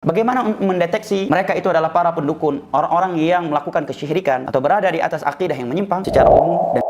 Bagaimana mendeteksi mereka itu adalah para pendukun, orang-orang yang melakukan kesyirikan atau berada di atas akidah yang menyimpang secara umum.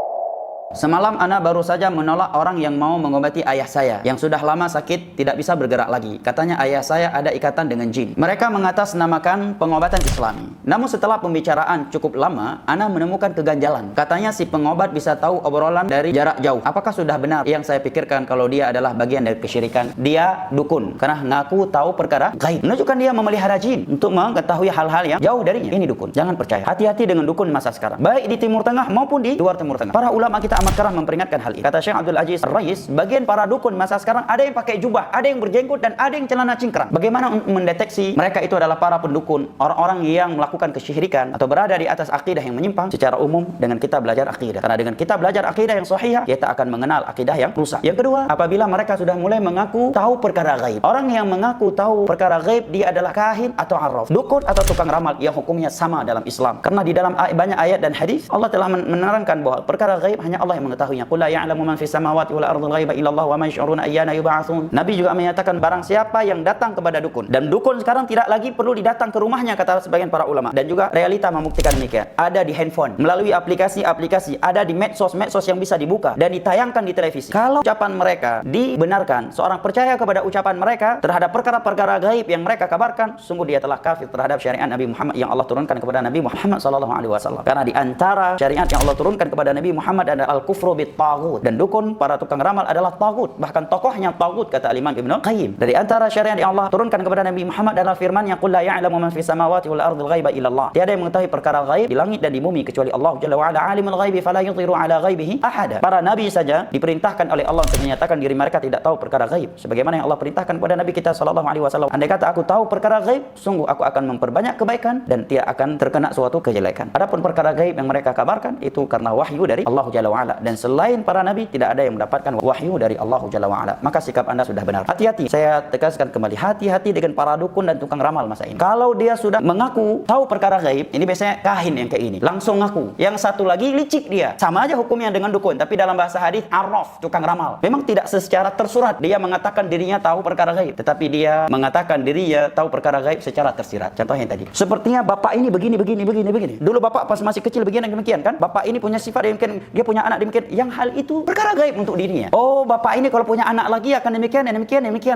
Semalam ana baru saja menolak orang yang mau mengobati ayah saya yang sudah lama sakit tidak bisa bergerak lagi. Katanya ayah saya ada ikatan dengan jin. Mereka mengatasnamakan pengobatan Islami. Namun setelah pembicaraan cukup lama, ana menemukan keganjalan. Katanya si pengobat bisa tahu obrolan dari jarak jauh. Apakah sudah benar yang saya pikirkan kalau dia adalah bagian dari kesyirikan? Dia dukun karena ngaku tahu perkara gaib. Menunjukkan dia memelihara jin untuk mengetahui hal-hal yang jauh darinya. Ini dukun. Jangan percaya. Hati-hati dengan dukun masa sekarang. Baik di Timur Tengah maupun di luar Timur Tengah. Para ulama kita amat keras memperingatkan hal ini. Kata Syekh Abdul Aziz Ar-Rais, bagian para dukun masa sekarang ada yang pakai jubah, ada yang berjenggot, dan ada yang celana cingkrang. Bagaimana mendeteksi mereka itu adalah para pendukun, orang-orang yang melakukan kesyirikan atau berada di atas akidah yang menyimpang? Secara umum dengan kita belajar akidah. Karena dengan kita belajar akidah yang sahih, kita akan mengenal akidah yang rusak. Yang kedua, apabila mereka sudah mulai mengaku tahu perkara gaib. Orang yang mengaku tahu perkara gaib, dia adalah kahin atau arraf, dukun atau tukang ramal yang hukumnya sama dalam Islam. Karena di dalam banyak ayat dan hadis Allah telah menerangkan bahwa perkara gaib hanya Allah yang mengetahui. Qul la ya'lamu man fis samawati wal ardi ghaiba illallah wa ma yash'uruna ayyana yub'atsun. Nabi juga menyatakan barang siapa yang datang kepada dukun, dan dukun sekarang tidak lagi perlu didatang ke rumahnya kata sebagian para ulama, dan juga realita membuktikan demikian. Ada di handphone, melalui aplikasi-aplikasi, ada di medsos yang bisa dibuka dan ditayangkan di televisi. Kalau ucapan mereka dibenarkan, seorang percaya kepada ucapan mereka terhadap perkara-perkara gaib yang mereka kabarkan, sungguh dia telah kafir terhadap syariat Nabi Muhammad yang Allah turunkan kepada Nabi Muhammad SAW. Karena di antara syariat yang Allah turunkan kepada Nabi Muhammad adalah al-kufru taghut, dan dukun para tukang ramal adalah taghut, bahkan tokohnya taghut kata Imam Ibnu Qayyim. Dari antara syariat yang Allah turunkan kepada Nabi Muhammad adalah firman-Nya, qul la ya'lamu man fis samawati wal ardi ghaiba illallah. Tiada yang mengetahui perkara gaib di langit dan di bumi kecuali Allah Jalla wa ala, alimul ghaibi fala yudhiru ala ghaibihi ahada. Para nabi saja diperintahkan oleh Allah untuk menyatakan diri mereka tidak tahu perkara gaib, sebagaimana yang Allah perintahkan kepada Nabi kita sallallahu alaihi wasallam. Andai kata aku tahu perkara gaib, sungguh aku akan memperbanyak kebaikan dan tidak akan terkena suatu kejelekan. Adapun perkara gaib yang mereka kabarkan itu karena wahyu dari Allah Jalla wa ala, dan selain para nabi tidak ada yang mendapatkan wahyu dari Allah Jalla wa ala. Maka sikap Anda sudah benar. Hati-hati, saya tegaskan kembali, hati-hati dengan para dukun dan tukang ramal masa ini. Kalau dia sudah mengaku tahu perkara gaib, ini biasanya kahin yang kayak ini, langsung ngaku. Yang satu lagi licik dia, sama aja hukumnya dengan dukun, tapi dalam bahasa hadis arraf, tukang ramal. Memang tidak secara tersurat dia mengatakan dirinya tahu perkara gaib, tetapi dia mengatakan dirinya tahu perkara gaib secara tersirat. Contohnya tadi, sepertinya bapak ini begini. Dulu bapak pas masih kecil begini demikian kan? Bapak ini punya sifat demikian, dia punya anak demikian. Yang hal itu perkara gaib untuk dirinya. Oh, bapak ini kalau punya anak lagi akan demikian.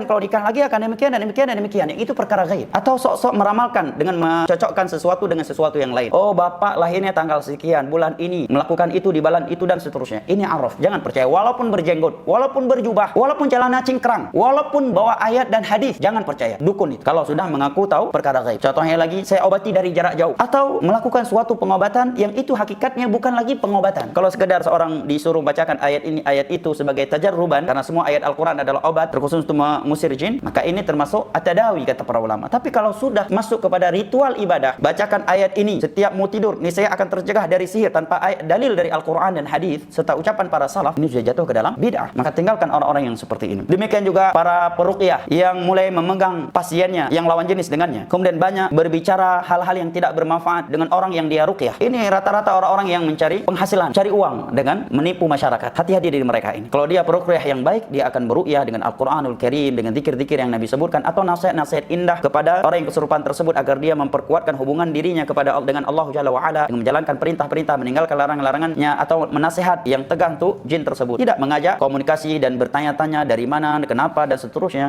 Kalau nikah lagi akan demikian. Yang itu perkara gaib. Atau sok-sok meramalkan dengan mencocokkan sesuatu dengan sesuatu yang lain. Oh, bapak lahirnya tanggal sekian, bulan ini, melakukan itu di bulan itu dan seterusnya. Ini arraf. Jangan percaya. Walaupun berjenggot, walaupun berjubah, walaupun celana cingkrang, walaupun bawa ayat dan hadis, jangan percaya. Dukun itu kalau sudah mengaku tahu perkara gaib. Contohnya lagi, saya obati dari jarak jauh, atau melakukan suatu pengobatan yang itu hakikatnya bukan lagi pengobatan. Kalau sekedar seorang disuruh bacakan ayat ini ayat itu sebagai tajarruban, karena semua ayat Al-Quran adalah obat terkhusus untuk mengusir jin, maka ini termasuk at-tadawi kata para ulama. Tapi kalau sudah masuk kepada ritual ibadah, bacakan ayat ini setiap mau tidur, ini saya akan tercegah dari sihir tanpa dalil dari Al-Quran dan hadis serta ucapan para salaf, ini sudah jatuh ke dalam bid'ah. Maka tinggalkan orang-orang yang seperti ini. Demikian juga para peruqyah yang mulai memegang pasiennya yang lawan jenis dengannya, kemudian banyak berbicara hal-hal yang tidak bermanfaat dengan orang yang dia ruqyah. Ini rata-rata orang-orang yang mencari penghasilan, cari uang dengan menipu masyarakat. Hati-hati dari mereka ini. Kalau dia peruqyah yang baik, dia akan beruqyah dengan Al-Quranul Karim, dengan zikir-zikir yang Nabi sebutkan, atau nasihat-nasihat indah kepada orang yang kesurupan tersebut agar dia memperkuatkan hubungan dirinya kepada dengan Allah Jalla wa ala, dengan menjalankan perintah-perintah, meninggalkan larangan-larangannya, atau menasihat yang tegang untuk jin tersebut. Tidak mengajak komunikasi dan bertanya-tanya dari mana, kenapa dan seterusnya.